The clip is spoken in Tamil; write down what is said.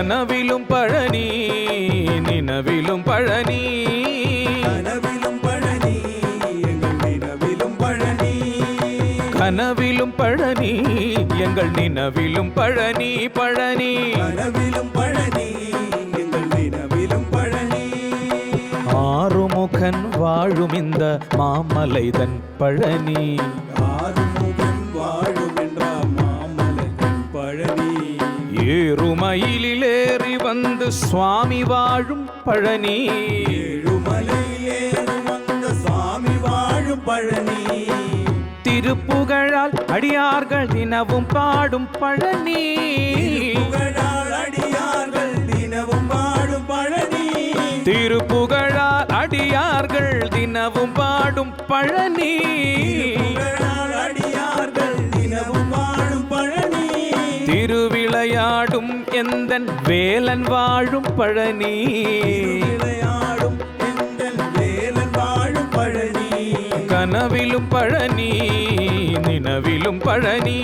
கனவிலும் பழனி நினவிலும் பழனி கனவிலும் பழனி எங்கள் நினவிலும் பழனி கனவிலும் பழனி எங்கள் நினவிலும் பழனி பழனி கனவிலும் பழனி எங்கள் நினவிலும் பழனி ஆறுமுகன் வாழும் இந்த மாமலைதன் பழனி ஆறுமுகன் வாழும் என்றார் மாமலைதன் பழனி ஏறுமயிலேறி வந்து சுவாமி வாழும் பழனி ஏழுமலையிலேறி வந்த சாமி வாழும் பழனி திருப்புகழால் அடியார்கள் தினவும் பாடும் பழனி புகழால் அடியார்கள் தினமும் பாடும் பழனி திருப்புகழால் அடியார்கள் தினவும் பாடும் பழனி புகழால் அடியார்கள் தினமும் பாடும் பழனி திருவிளையாடும் எந்தன் வேலன் வாழும் பழனி விளையாடும் எங்கள் வேலன் வாழும் பழனி கனவிலும் பழனி நினவிலும் பழனி